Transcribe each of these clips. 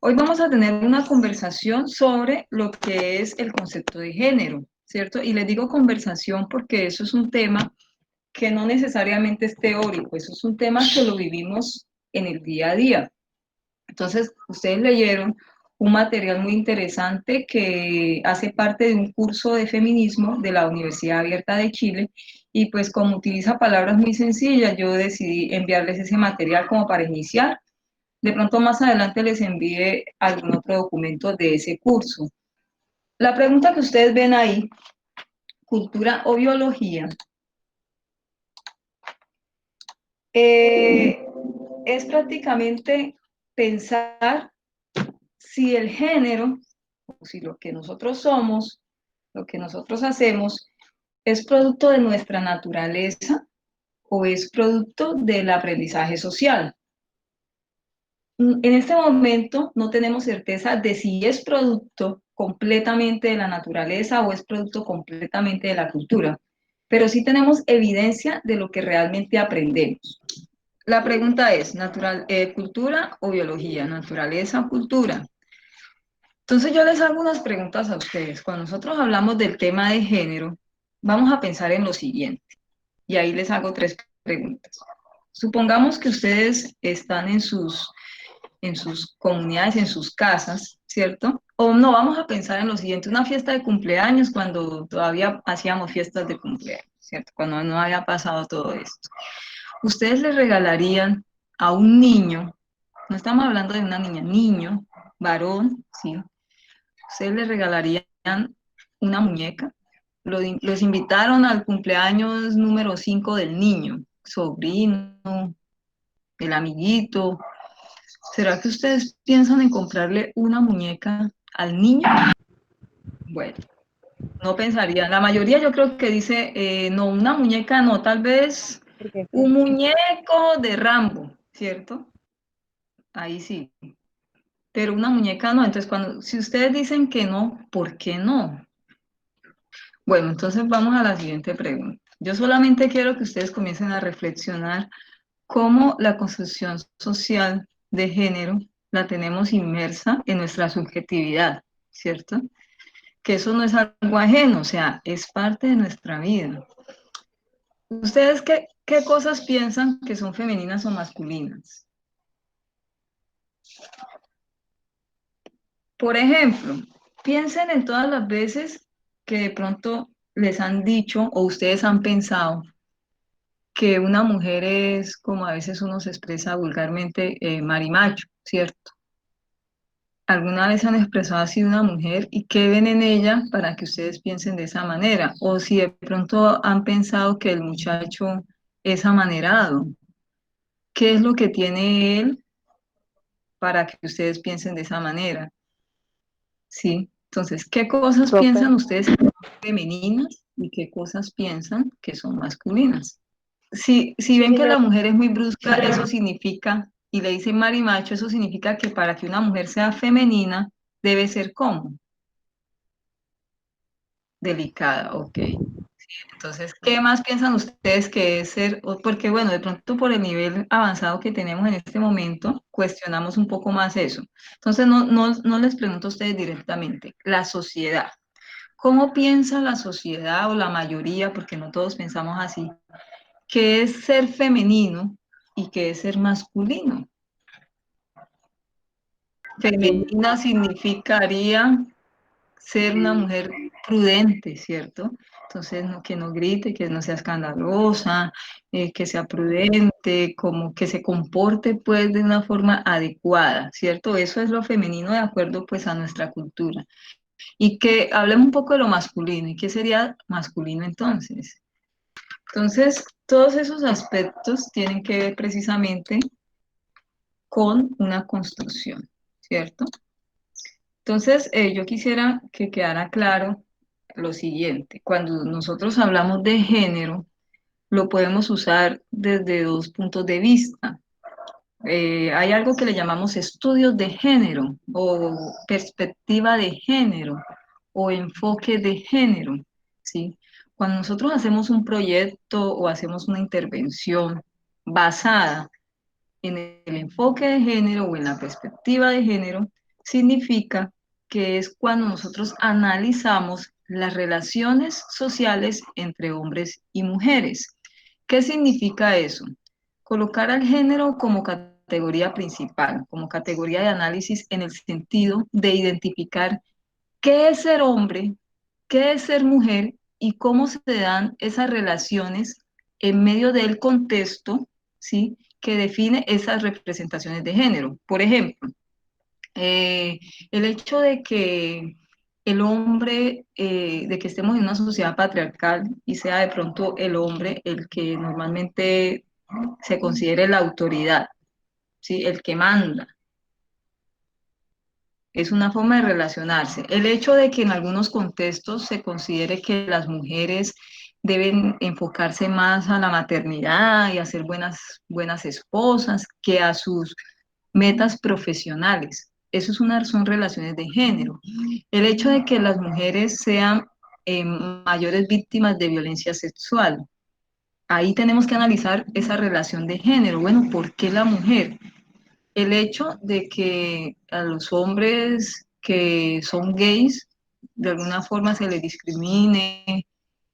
Hoy vamos a tener una conversación sobre lo que es el concepto de género, ¿cierto? Y les digo conversación porque eso es un tema que no necesariamente es teórico, eso es un tema que lo vivimos en el día a día. Entonces, ustedes leyeron un material muy interesante que hace parte de un curso de feminismo de la Universidad Abierta de Chile y pues como utiliza palabras muy sencillas, yo decidí enviarles ese material como para iniciar. De pronto más adelante les envíe algún otro documento de ese curso. La pregunta que ustedes ven ahí, cultura o biología, eh, es prácticamente pensar si el género, o si lo que nosotros somos, lo que nosotros hacemos, es producto de nuestra naturaleza o es producto del aprendizaje social. En este momento no tenemos certeza de si es producto completamente de la naturaleza o es producto completamente de la cultura, pero sí tenemos evidencia de lo que realmente aprendemos. La pregunta es, ¿cultura o biología? ¿Naturaleza o cultura? Entonces yo les hago unas preguntas a ustedes. Cuando nosotros hablamos del tema de género, vamos a pensar en lo siguiente, y ahí les hago tres preguntas. Supongamos que ustedes están en sus comunidades, en sus casas, ¿cierto? O no, vamos a pensar en lo siguiente, una fiesta de cumpleaños cuando todavía hacíamos fiestas de cumpleaños, ¿cierto? Cuando no había pasado todo esto. Ustedes le regalarían a un niño, no estamos hablando de una niña, niño, varón, ¿sí? Ustedes le regalarían una muñeca. Los invitaron al cumpleaños número 5 del niño, sobrino, el amiguito. ¿Será que ustedes piensan en comprarle una muñeca al niño? Bueno, no pensaría. La mayoría yo creo que dice, no, una muñeca no, tal vez Porque un sí. muñeco de Rambo, ¿cierto? Ahí sí. Pero una muñeca no. Entonces, si ustedes dicen que no, ¿por qué no? Bueno, entonces vamos a la siguiente pregunta. Yo solamente quiero que ustedes comiencen a reflexionar cómo la construcción social de género la tenemos inmersa en nuestra subjetividad, ¿cierto? Que eso no es algo ajeno, o sea, es parte de nuestra vida. ¿Ustedes qué cosas piensan que son femeninas o masculinas? Por ejemplo, piensen en todas las veces que de pronto les han dicho o ustedes han pensado que una mujer es, como a veces uno se expresa vulgarmente, marimacho, ¿cierto? ¿Alguna vez han expresado así una mujer y qué ven en ella para que ustedes piensen de esa manera? O si de pronto han pensado que el muchacho es amanerado, ¿qué es lo que tiene él para que ustedes piensen de esa manera? ¿Sí? Entonces, ¿qué cosas Profe, piensan ustedes que son femeninas y qué cosas piensan que son masculinas? Si ven sí, que no, la mujer es muy brusca, eso significa, y le dicen marimacho, eso significa que para que una mujer sea femenina, debe ser como delicada, ok. Entonces, ¿qué más piensan ustedes que es ser? Porque bueno, de pronto por el nivel avanzado que tenemos en este momento, cuestionamos un poco más eso. Entonces, no les pregunto a ustedes directamente, la sociedad. ¿Cómo piensa la sociedad o la mayoría, porque no todos pensamos así, qué es ser femenino y qué es ser masculino? sí, Femenina significaría ser una mujer prudente, ¿cierto? Entonces, que no grite, que no sea escandalosa, que sea prudente, como que se comporte pues de una forma adecuada, ¿cierto? Eso es lo femenino de acuerdo pues a nuestra cultura. Y que hablemos un poco de lo masculino. ¿Y qué sería masculino entonces? Entonces, todos esos aspectos tienen que ver precisamente con una construcción, ¿cierto? Entonces, yo quisiera que quedara claro lo siguiente. Cuando nosotros hablamos de género, lo podemos usar desde dos puntos de vista. Hay algo que le llamamos estudios de género o perspectiva de género o enfoque de género, ¿sí? Cuando nosotros hacemos un proyecto o hacemos una intervención basada en el enfoque de género o en la perspectiva de género, significa que es cuando nosotros analizamos las relaciones sociales entre hombres y mujeres. ¿Qué significa eso? Colocar al género como categoría principal, como categoría de análisis en el sentido de identificar qué es ser hombre, qué es ser mujer y cómo se dan esas relaciones en medio del contexto, ¿sí? Que define esas representaciones de género. Por ejemplo, eh, el hecho de que el hombre, de que estemos en una sociedad patriarcal y sea de pronto el hombre el que normalmente se considere la autoridad, ¿sí? El que manda. Es una forma de relacionarse. El hecho de que en algunos contextos se considere que las mujeres deben enfocarse más a la maternidad y a ser buenas esposas que a sus metas profesionales. Eso es son relaciones de género. El hecho de que las mujeres sean mayores víctimas de violencia sexual. Ahí tenemos que analizar esa relación de género. Bueno, ¿por qué la mujer? El hecho de que a los hombres que son gays de alguna forma se les discrimine,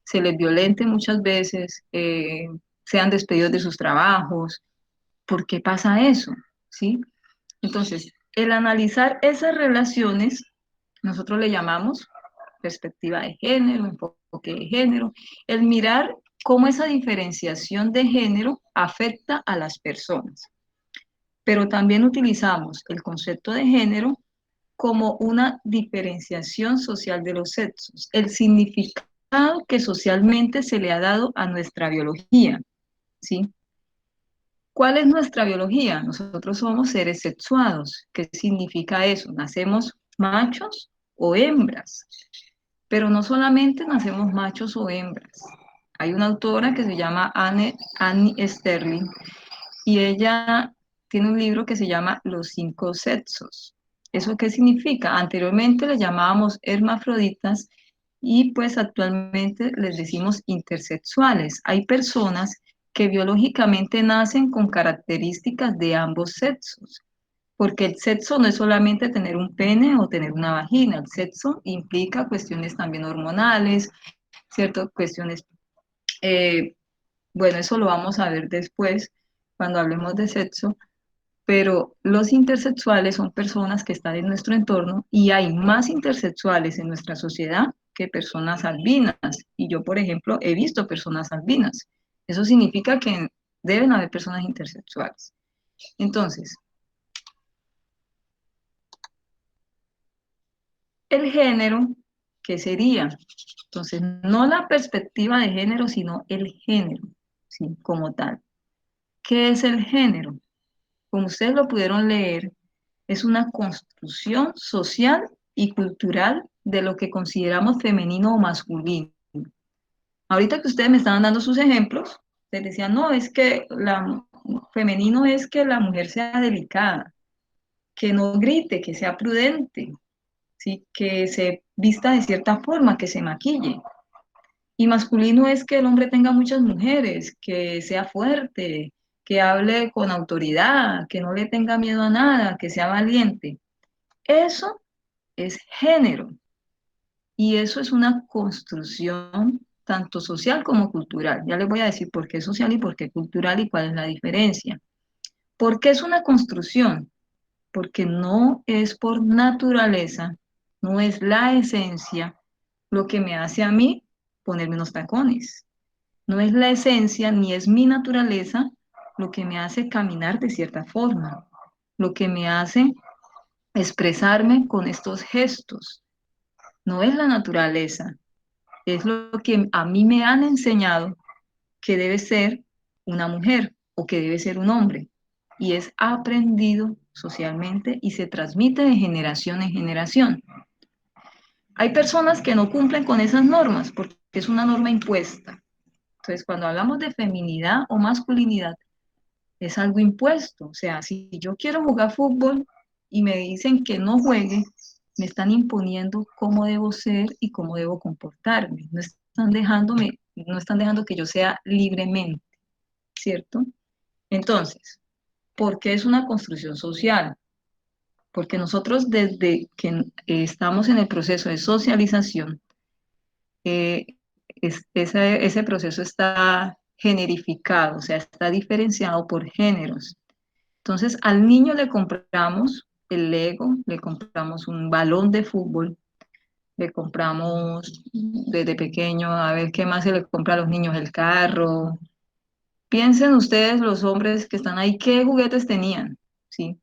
se les violente muchas veces, sean despedidos de sus trabajos. ¿Por qué pasa eso? ¿Sí? Entonces, el analizar esas relaciones, nosotros le llamamos perspectiva de género, enfoque de género, el mirar cómo esa diferenciación de género afecta a las personas. Pero también utilizamos el concepto de género como una diferenciación social de los sexos, el significado que socialmente se le ha dado a nuestra biología, ¿sí? ¿Cuál es nuestra biología? Nosotros somos seres sexuados. ¿Qué significa eso? Nacemos machos o hembras, pero no solamente nacemos machos o hembras. Hay una autora que se llama Annie Sterling y ella tiene un libro que se llama Los cinco sexos. ¿Eso qué significa? Anteriormente le llamábamos hermafroditas y pues actualmente les decimos intersexuales. Hay personas que biológicamente nacen con características de ambos sexos, porque el sexo no es solamente tener un pene o tener una vagina, el sexo implica cuestiones también hormonales, ciertas cuestiones, eh, bueno, eso lo vamos a ver después cuando hablemos de sexo, pero los intersexuales son personas que están en nuestro entorno y hay más intersexuales en nuestra sociedad que personas albinas. Y yo, por ejemplo, he visto personas albinas. Eso significa que deben haber personas intersexuales. Entonces, el género, ¿qué sería? Entonces, no la perspectiva de género, sino el género, ¿sí? Como tal. ¿Qué es el género? Como ustedes lo pudieron leer, es una construcción social y cultural de lo que consideramos femenino o masculino. Ahorita que ustedes me estaban dando sus ejemplos, les decían, no, es que femenino es que la mujer sea delicada, que no grite, que sea prudente, ¿sí? Que se vista de cierta forma, que se maquille. Y masculino es que el hombre tenga muchas mujeres, que sea fuerte, que hable con autoridad, que no le tenga miedo a nada, que sea valiente. Eso es género y eso es una construcción tanto social como cultural. Ya les voy a decir por qué social y por qué cultural y cuál es la diferencia. ¿Por qué es una construcción? Porque no es por naturaleza, no es la esencia lo que me hace a mí ponerme unos tacones. No es la esencia ni es mi naturaleza lo que me hace caminar de cierta forma, lo que me hace expresarme con estos gestos. No es la naturaleza, es lo que a mí me han enseñado que debe ser una mujer o que debe ser un hombre. Y es aprendido socialmente y se transmite de generación en generación. Hay personas que no cumplen con esas normas porque es una norma impuesta. Entonces, cuando hablamos de feminidad o masculinidad, es algo impuesto. O sea, si yo quiero jugar fútbol y me dicen que no juegue, me están imponiendo cómo debo ser y cómo debo comportarme. No están dejando que yo sea libremente, ¿cierto? Entonces, ¿por qué es una construcción social? porque nosotros desde que estamos en el proceso de socialización, eh, ese proceso está generificado, o sea, está diferenciado por géneros. Entonces, al niño le compramos el Lego, le compramos un balón de fútbol, le compramos desde pequeño, a ver qué más se le compra a los niños, el carro. Piensen ustedes, los hombres que están ahí, qué juguetes tenían, ¿sí?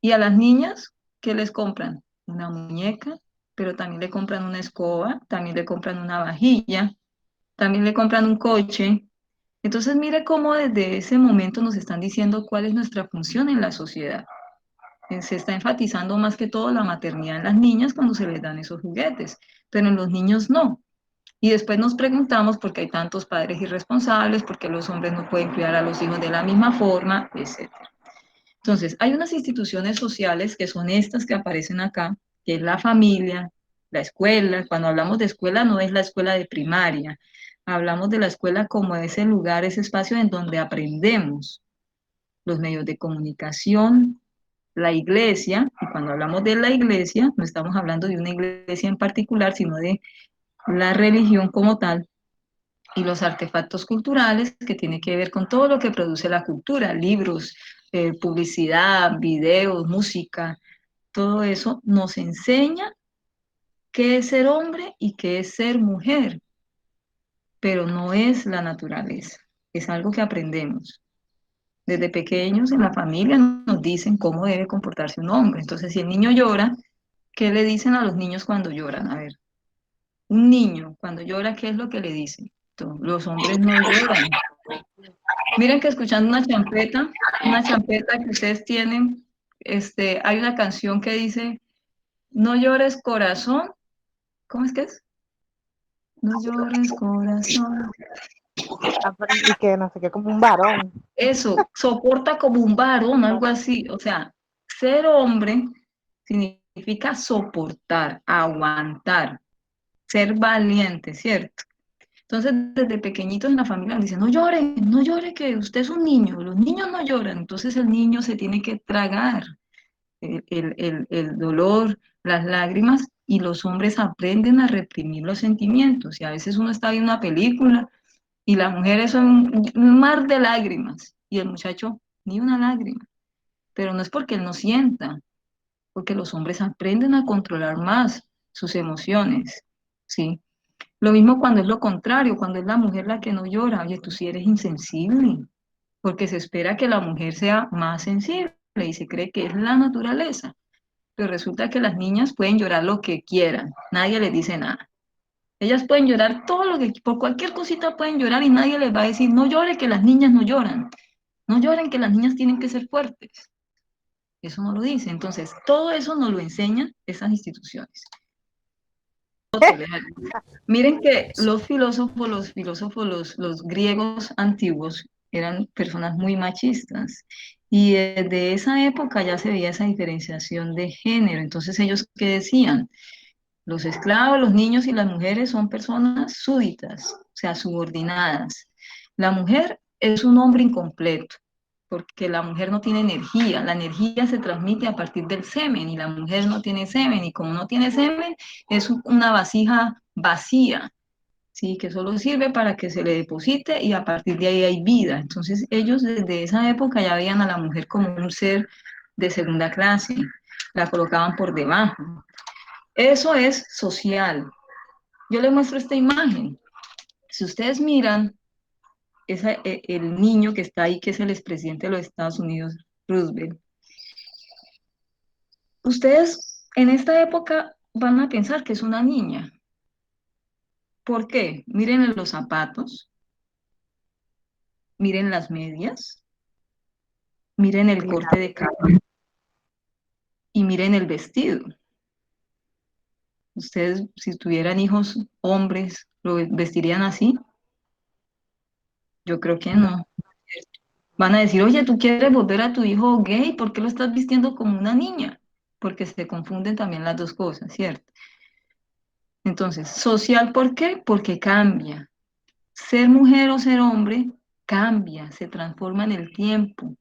Y a las niñas, ¿qué les compran? Una muñeca, pero también le compran una escoba, también le compran una vajilla, también le compran un coche. Entonces, mire cómo desde ese momento nos están diciendo cuál es nuestra función en la sociedad. Se está enfatizando más que todo la maternidad en las niñas cuando se les dan esos juguetes, pero en los niños no. Y después nos preguntamos por qué hay tantos padres irresponsables, por qué los hombres no pueden criar a los hijos de la misma forma, etc. Entonces, hay unas instituciones sociales que son estas que aparecen acá, que es la familia, la escuela. Cuando hablamos de escuela no es la escuela de primaria, hablamos de la escuela como ese lugar, ese espacio en donde aprendemos los medios de comunicación, la iglesia, y cuando hablamos de la iglesia, no estamos hablando de una iglesia en particular, sino de la religión como tal, y los artefactos culturales que tiene que ver con todo lo que produce la cultura, libros, publicidad, videos, música, todo eso nos enseña qué es ser hombre y qué es ser mujer, pero no es la naturaleza, es algo que aprendemos. Desde pequeños en la familia nos dicen cómo debe comportarse un hombre. Entonces, si el niño llora, ¿qué le dicen a los niños cuando lloran? A ver, un niño cuando llora, ¿qué es lo que le dicen? Los hombres no lloran. Miren que escuchando una champeta que ustedes tienen, hay una canción que dice, no llores corazón, ¿cómo es que es? No llores corazón. Y que no sé qué, como un varón. Eso, soporta como un varón, algo así. O sea, ser hombre significa soportar, aguantar, ser valiente, ¿cierto? Entonces, desde pequeñitos en la familia nos dicen, no llore, no llore, que usted es un niño, los niños no lloran. Entonces el niño se tiene que tragar el dolor, las lágrimas, y los hombres aprenden a reprimir los sentimientos. Y a veces uno está viendo una película y las mujeres son un mar de lágrimas, y el muchacho ni una lágrima. Pero no es porque él no sienta, porque los hombres aprenden a controlar más sus emociones, ¿sí? Lo mismo cuando es lo contrario, cuando es la mujer la que no llora. Oye, tú sí eres insensible, porque se espera que la mujer sea más sensible y se cree que es la naturaleza. Pero resulta que las niñas pueden llorar lo que quieran, nadie les dice nada. Ellas pueden llorar todo lo que, por cualquier cosita pueden llorar y nadie les va a decir, no llore que las niñas no lloran, no lloren que las niñas tienen que ser fuertes. Eso no lo dice. Entonces, todo eso nos lo enseñan esas instituciones. Miren que los griegos antiguos eran personas muy machistas y desde esa época ya se veía esa diferenciación de género. Entonces ellos, ¿qué decían? Los esclavos, los niños y las mujeres son personas súditas, o sea, subordinadas. La mujer es un hombre incompleto, porque la mujer no tiene energía. La energía se transmite a partir del semen y la mujer no tiene semen. Y como no tiene semen, es una vasija vacía, ¿sí? Que solo sirve para que se le deposite y a partir de ahí hay vida. Entonces ellos desde esa época ya veían a la mujer como un ser de segunda clase, la colocaban por debajo. Eso es social. Yo les muestro esta imagen. Si ustedes miran, el niño que está ahí, que es el expresidente de los Estados Unidos, Roosevelt, ustedes en esta época van a pensar que es una niña. ¿Por qué? Miren en los zapatos, miren las medias, miren el corte de cabello y miren el vestido. Ustedes, si tuvieran hijos hombres, ¿lo vestirían así? Yo creo que no. Van a decir, oye, tú quieres volver a tu hijo gay, ¿por qué lo estás vistiendo como una niña? Porque se confunden también las dos cosas, ¿cierto? Entonces, social, ¿por qué? Porque cambia. Ser mujer o ser hombre cambia, se transforma en el tiempo.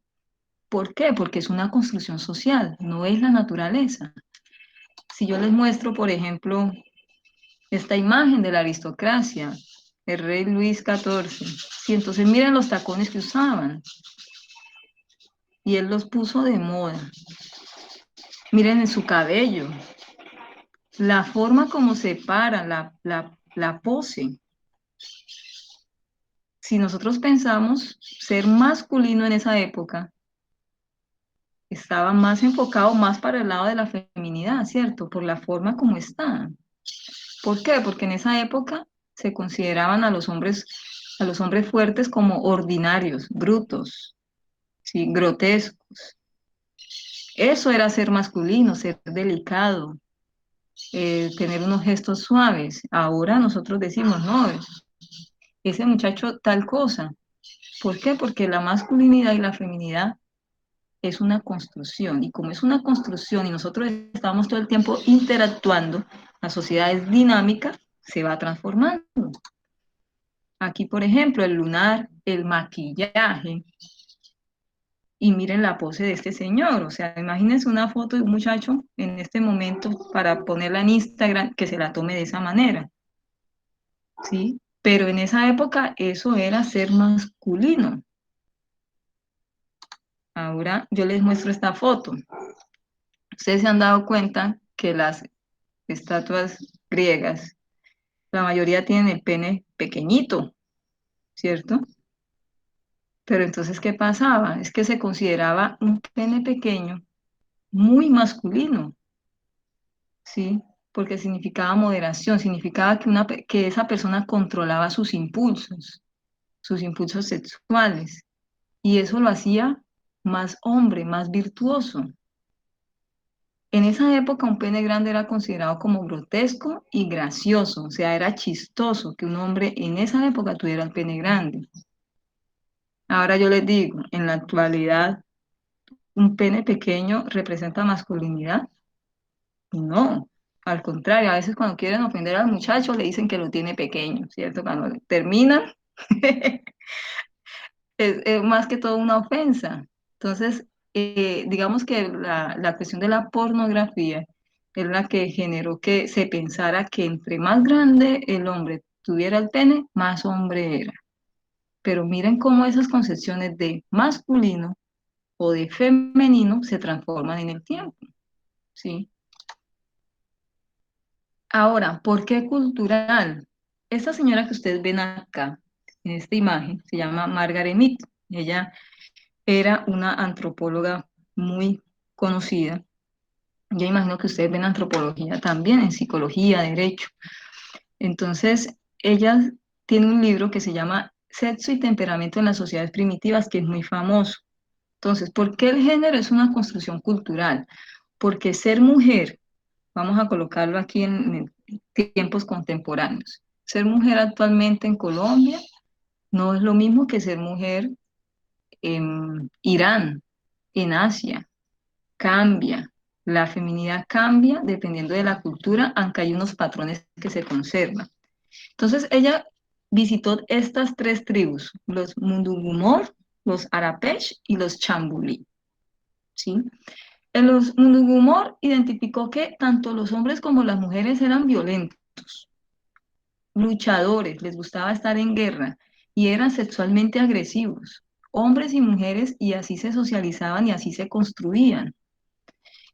¿Por qué? Porque es una construcción social, no es la naturaleza. Si yo les muestro, por ejemplo, esta imagen de la aristocracia, el rey Luis XIV, y entonces miren los tacones que usaban, y él los puso de moda. Miren en su cabello, la forma como se para, la pose. Si nosotros pensamos ser masculino en esa época, estaba más enfocado más para el lado de la feminidad, ¿cierto? Por la forma como está. ¿Por qué? Porque en esa época se consideraban a los hombres fuertes como ordinarios, brutos, ¿sí? Grotescos. Eso era ser masculino, ser delicado, tener unos gestos suaves. Ahora nosotros decimos, no, ese muchacho tal cosa. ¿Por qué? Porque la masculinidad y la feminidad es una construcción. Y como es una construcción y nosotros estamos todo el tiempo interactuando, la sociedad es dinámica, se va transformando. Aquí, por ejemplo, el lunar, el maquillaje, y miren la pose de este señor. O sea, imagínense una foto de un muchacho en este momento para ponerla en Instagram, que se la tome de esa manera, ¿sí? Pero en esa época eso era ser masculino. Ahora yo les muestro esta foto. Ustedes se han dado cuenta que las estatuas griegas, la mayoría tienen el pene pequeñito, ¿cierto? Pero entonces, ¿qué pasaba? Es que se consideraba un pene pequeño muy masculino, ¿sí? Porque significaba moderación, significaba que, que esa persona controlaba sus impulsos sexuales, y eso lo hacía más hombre, más virtuoso. En esa época un pene grande era considerado como grotesco y gracioso, o sea, era chistoso que un hombre en esa época tuviera el pene grande. Ahora yo les digo, en la actualidad, ¿un pene pequeño representa masculinidad? No, al contrario, a veces cuando quieren ofender al muchacho le dicen que lo tiene pequeño, ¿cierto? Cuando terminan, es más que todo una ofensa. Entonces, digamos que la cuestión de la pornografía es la que generó que se pensara que entre más grande el hombre tuviera el pene, más hombre era. Pero miren cómo esas concepciones de masculino o de femenino se transforman en el tiempo, ¿sí? Ahora, ¿por qué cultural? Esta señora que ustedes ven acá, en esta imagen, se llama Margaret Mead. Ella era una antropóloga muy conocida. Yo imagino que ustedes ven antropología también, en psicología, derecho. Entonces, ella tiene un libro que se llama Sexo y temperamento en las sociedades primitivas, que es muy famoso. Entonces, ¿por qué el género es una construcción cultural? Porque ser mujer, vamos a colocarlo aquí en tiempos contemporáneos, ser mujer actualmente en Colombia no es lo mismo que ser mujer en Irán, en Asia. Cambia, la feminidad cambia dependiendo de la cultura, aunque hay unos patrones que se conservan. Entonces ella visitó estas tres tribus, los Mundugumor, los Arapesh y los Chambulí, ¿sí? En los Mundugumor identificó que tanto los hombres como las mujeres eran violentos, luchadores, les gustaba estar en guerra y eran sexualmente agresivos, hombres y mujeres, y así se socializaban y así se construían.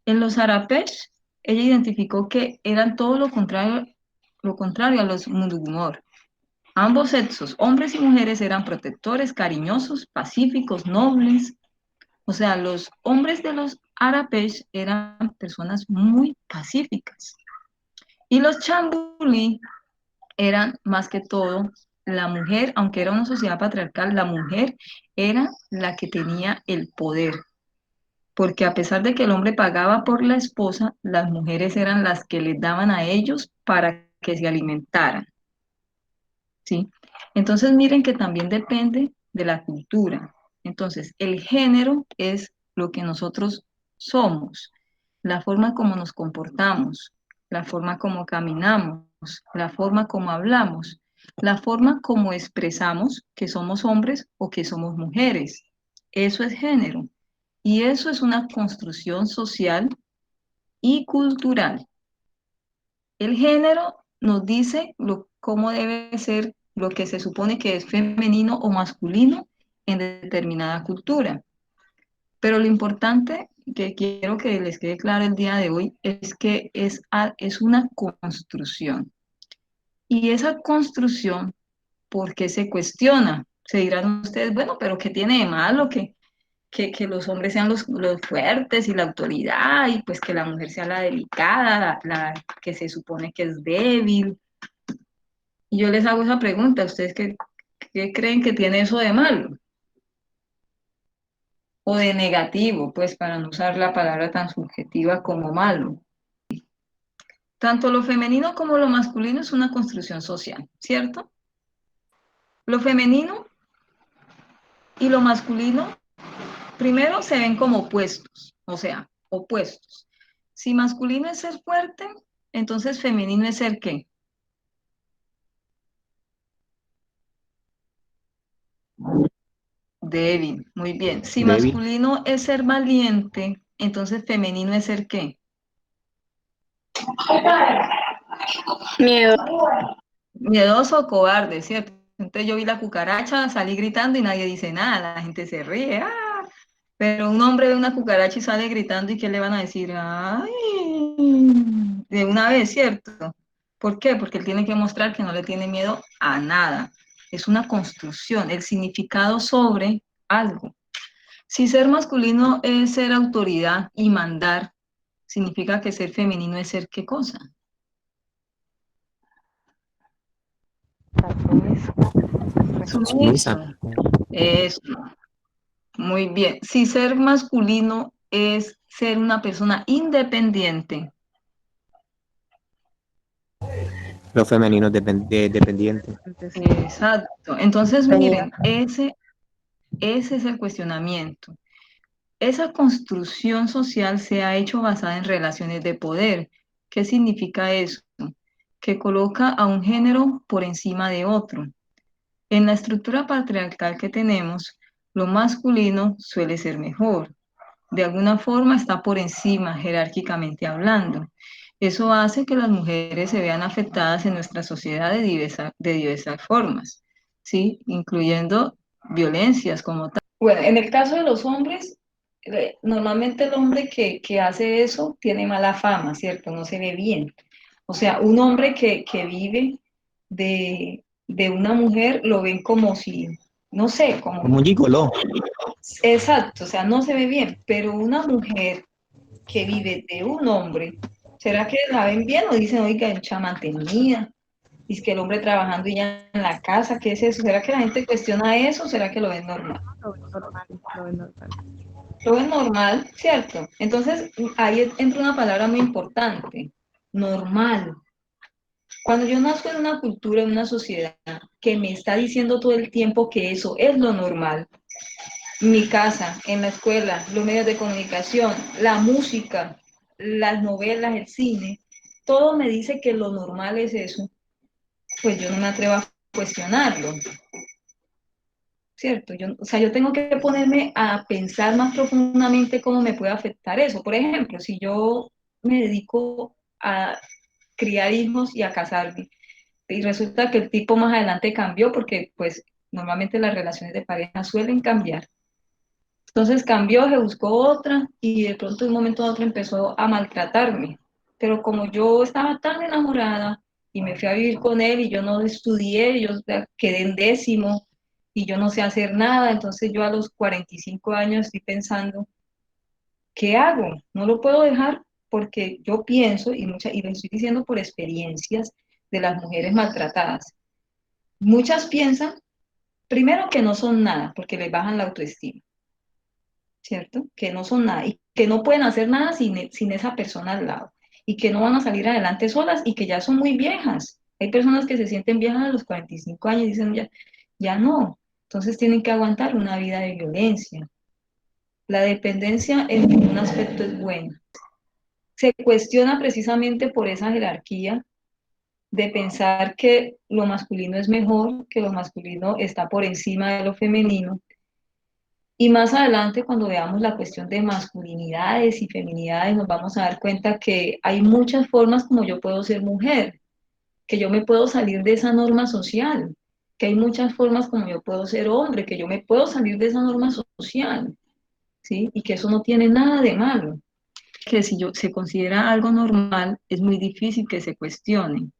En los Arapesh, ella identificó que eran todo lo contrario a los Mundugumor. Ambos sexos, hombres y mujeres, eran protectores, cariñosos, pacíficos, nobles. O sea, los hombres de los Arapesh eran personas muy pacíficas. Y los Chambulí eran más que todo la mujer, aunque era una sociedad patriarcal, la mujer era la que tenía el poder, porque a pesar de que el hombre pagaba por la esposa, las mujeres eran las que les daban a ellos para que se alimentaran, ¿sí? Entonces miren que también depende de la cultura. Entonces, el género es lo que nosotros somos, la forma como nos comportamos, la forma como caminamos, la forma como hablamos, la forma como expresamos que somos hombres o que somos mujeres. Eso es género. Y eso es una construcción social y cultural. El género nos dice cómo debe ser lo que se supone que es femenino o masculino en determinada cultura. Pero lo importante que quiero que les quede claro el día de hoy es que es una construcción. Y esa construcción, ¿por qué se cuestiona? Se dirán ustedes, bueno, pero ¿qué tiene de malo que los hombres sean los fuertes y la autoridad y pues que la mujer sea la delicada, la que se supone que es débil? Y yo les hago esa pregunta, ¿ustedes qué creen que tiene eso de malo? O de negativo, pues para no usar la palabra tan subjetiva como malo. Tanto lo femenino como lo masculino es una construcción social, ¿cierto? Lo femenino y lo masculino primero se ven como opuestos, o sea, opuestos. Si masculino es ser fuerte, entonces femenino es ser ¿qué? Débil, muy bien. Si Débil. masculino es ser valiente, entonces femenino es ser ¿qué? Miedo. Miedoso o cobarde, ¿cierto? Entonces yo vi la cucaracha, salí gritando y nadie dice nada, la gente se ríe, ¡ah! Pero un hombre ve una cucaracha y sale gritando y ¿qué le van a decir? ¡Ay! De una vez, ¿cierto? ¿Por qué? Porque él tiene que mostrar que no le tiene miedo a nada. Es una construcción, el significado sobre algo. Si ser masculino es ser autoridad y mandar, significa que ser femenino es ser ¿qué cosa? Está sumiso. Sumiso. Sumisa. Eso. Muy bien. Si ser masculino es ser una persona independiente. Lo femenino dependiente. Entonces, Exacto. Entonces, tenía. miren, ese es el cuestionamiento. Esa construcción social se ha hecho basada en relaciones de poder. ¿Qué significa eso? Que coloca a un género por encima de otro. En la estructura patriarcal que tenemos, lo masculino suele ser mejor. De alguna forma está por encima, jerárquicamente hablando. Eso hace que las mujeres se vean afectadas en nuestra sociedad de diversas formas, ¿sí? Incluyendo violencias como tal. Bueno, en el caso de los hombres, normalmente el hombre que hace eso tiene mala fama, ¿cierto? No se ve bien. O sea, un hombre que vive de una mujer lo ven como si, no sé, como Como un gigoló. exacto, o sea, no se ve bien, pero una mujer que vive de un hombre, ¿será que la ven bien o dicen, oiga, mucha mantenida? Y es que el hombre trabajando y ya en la casa, ¿qué es eso? ¿Será que la gente cuestiona eso o será que lo ven normal? Lo ven normal, lo ven normal. Lo ven normal, ¿cierto? Entonces, ahí entra una palabra muy importante, normal. Cuando yo nazco en una cultura, en una sociedad que me está diciendo todo el tiempo que eso es lo normal, mi casa, en la escuela, los medios de comunicación, la música, las novelas, el cine, todo me dice que lo normal es eso, pues yo no me atrevo a cuestionarlo, ¿cierto? O sea, yo tengo que ponerme a pensar más profundamente cómo me puede afectar eso. Por ejemplo, si yo me dedico a criar hijos y a casarme, y resulta que el tipo más adelante cambió porque pues normalmente las relaciones de pareja suelen cambiar. Entonces cambió, se buscó otra y de pronto de un momento a otro empezó a maltratarme. Pero como yo estaba tan enamorada y me fui a vivir con él y yo no estudié, yo quedé en décimo y yo no sé hacer nada, entonces yo a los 45 años estoy pensando, ¿qué hago? No lo puedo dejar porque yo pienso, y lo estoy diciendo por experiencias de las mujeres maltratadas, muchas piensan, primero que no son nada porque les bajan la autoestima. ¿Cierto? Que no son nada y que no pueden hacer nada sin esa persona al lado y que no van a salir adelante solas y que ya son muy viejas. Hay personas que se sienten viejas a los 45 años y dicen ya, ya no. Entonces tienen que aguantar una vida de violencia. La dependencia en ningún aspecto es buena. Se cuestiona precisamente por esa jerarquía de pensar que lo masculino es mejor, que lo masculino está por encima de lo femenino Y más adelante, cuando veamos la cuestión de masculinidades y feminidades, nos vamos a dar cuenta que hay muchas formas como yo puedo ser mujer, que yo me puedo salir de esa norma social, que hay muchas formas como yo puedo ser hombre, que yo me puedo salir de esa norma social, ¿sí? Y que eso no tiene nada de malo, que si yo, se considera algo normal, es muy difícil que se cuestione.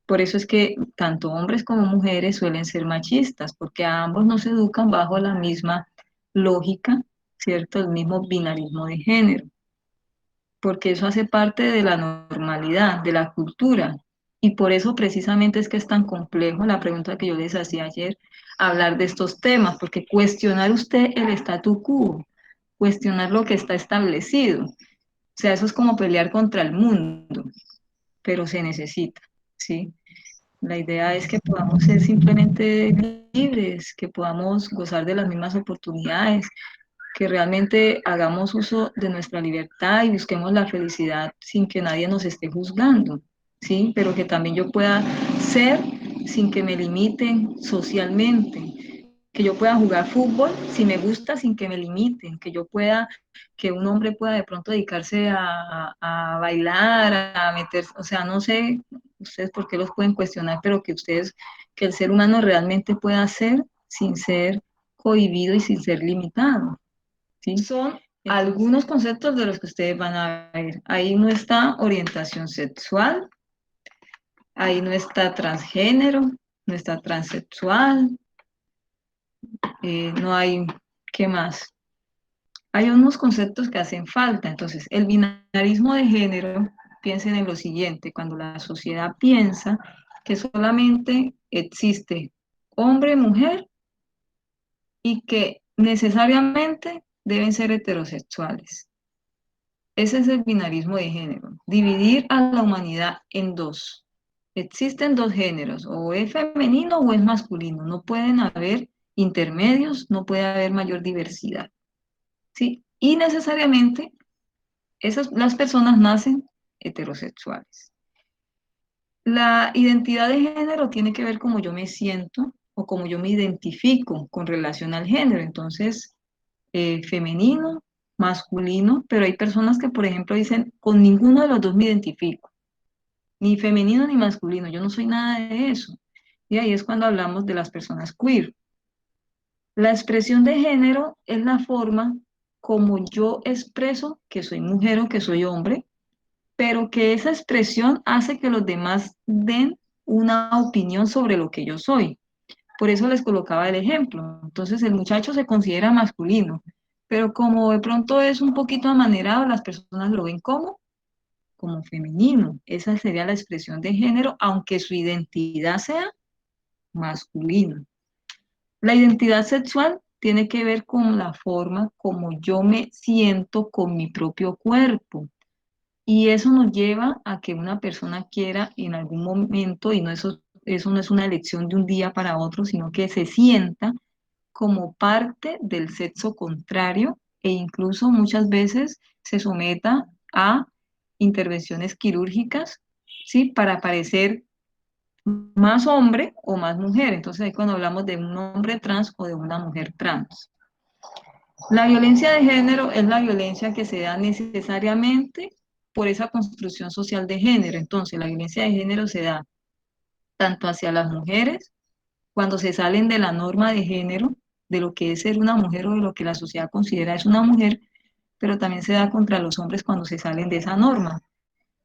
Por eso es que tanto hombres como mujeres suelen ser machistas, porque a ambos nos educan bajo la misma lógica, ¿cierto? El mismo binarismo de género, porque eso hace parte de la normalidad, de la cultura. Y por eso precisamente es que es tan complejo la pregunta que yo les hacía ayer, hablar de estos temas, porque cuestionar usted el statu quo, cuestionar lo que está establecido, o sea, eso es como pelear contra el mundo, pero se necesita, ¿sí? La idea es que podamos ser simplemente libres, que podamos gozar de las mismas oportunidades, que realmente hagamos uso de nuestra libertad y busquemos la felicidad sin que nadie nos esté juzgando, ¿sí? Pero que también yo pueda ser sin que me limiten socialmente, que yo pueda jugar fútbol si me gusta sin que me limiten, que yo pueda, que un hombre pueda de pronto dedicarse a bailar, a meter, o sea, no sé ustedes por qué los pueden cuestionar, pero que ustedes, que el ser humano realmente pueda ser sin ser cohibido y sin ser limitado. ¿Sí? Son algunos conceptos de los que ustedes van a ver. Ahí no está orientación sexual, ahí no está transgénero, no está transexual, no hay, ¿qué más? Hay unos conceptos que hacen falta. Entonces, el binarismo de género, piensen en lo siguiente, cuando la sociedad piensa que solamente existe hombre, mujer y que necesariamente deben ser heterosexuales. Ese es el binarismo de género, dividir a la humanidad en dos. Existen dos géneros, o es femenino o es masculino, no pueden haber intermedios, no puede haber mayor diversidad, ¿sí? Y necesariamente las personas nacen heterosexuales. La identidad de género tiene que ver cómo yo me siento o cómo yo me identifico con relación al género. Entonces, femenino, masculino, pero hay personas que, por ejemplo, dicen, con ninguno de los dos me identifico, ni femenino ni masculino, yo no soy nada de eso. Y ahí es cuando hablamos de las personas queer. La expresión de género es la forma como yo expreso que soy mujer o que soy hombre, pero que esa expresión hace que los demás den una opinión sobre lo que yo soy. Por eso les colocaba el ejemplo. Entonces el muchacho se considera masculino, pero como de pronto es un poquito amanerado, las personas lo ven como femenino. Esa sería la expresión de género, aunque su identidad sea masculina. La identidad sexual tiene que ver con la forma como yo me siento con mi propio cuerpo. Y eso nos lleva a que una persona quiera en algún momento, y no eso no es una elección de un día para otro, sino que se sienta como parte del sexo contrario e incluso muchas veces se someta a intervenciones quirúrgicas, ¿sí? Para parecer más hombre o más mujer. Entonces ahí cuando hablamos de un hombre trans o de una mujer trans. La violencia de género es la violencia que se da necesariamente por esa construcción social de género. Entonces la violencia de género se da tanto hacia las mujeres cuando se salen de la norma de género, de lo que es ser una mujer o de lo que la sociedad considera es una mujer, pero también se da contra los hombres cuando se salen de esa norma.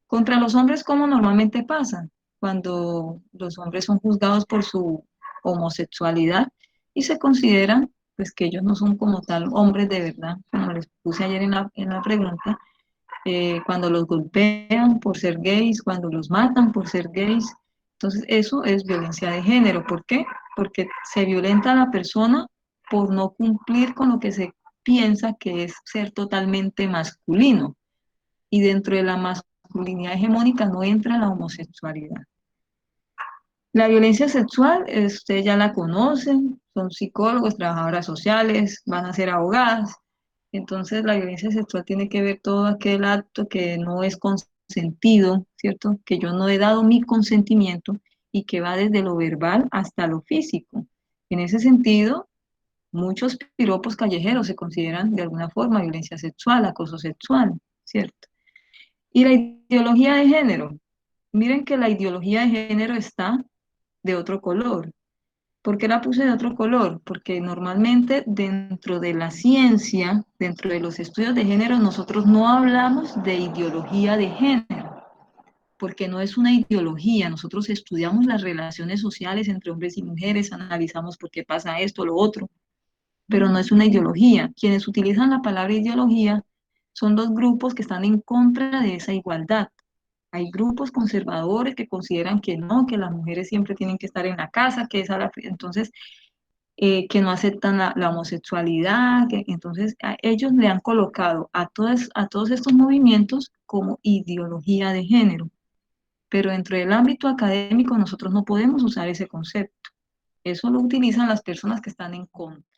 Contra los hombres, ¿cómo normalmente pasa? Cuando los hombres son juzgados por su homosexualidad y se consideran pues que ellos no son como tal hombres de verdad, como les puse ayer en la pregunta, cuando los golpean por ser gays, cuando los matan por ser gays. Entonces, eso es violencia de género. ¿Por qué? Porque se violenta a la persona por no cumplir con lo que se piensa que es ser totalmente masculino. Y dentro de la masculinidad hegemónica no entra la homosexualidad. La violencia sexual, ustedes ya la conocen, son psicólogos, trabajadoras sociales, van a ser abogadas. Entonces, la violencia sexual tiene que ver todo aquel acto que no es consentido, ¿cierto? Que yo no he dado mi consentimiento y que va desde lo verbal hasta lo físico. En ese sentido, Muchos piropos callejeros se consideran de alguna forma violencia sexual, acoso sexual, ¿cierto? Y la ideología de género. Miren que la ideología de género está de otro color. ¿Por qué la puse de otro color? Porque normalmente dentro de la ciencia, dentro de los estudios de género, nosotros no hablamos de ideología de género, porque no es una ideología. Nosotros estudiamos las relaciones sociales entre hombres y mujeres, analizamos por qué pasa esto, lo otro, pero no es una ideología. Quienes utilizan la palabra ideología son los grupos que están en contra de esa igualdad. Hay grupos conservadores que consideran que no, que las mujeres siempre tienen que estar en la casa, que esa entonces que no aceptan la homosexualidad, que entonces ellos le han colocado a todos estos movimientos como ideología de género, pero dentro del ámbito académico nosotros no podemos usar ese concepto. Eso lo utilizan las personas que están en contra.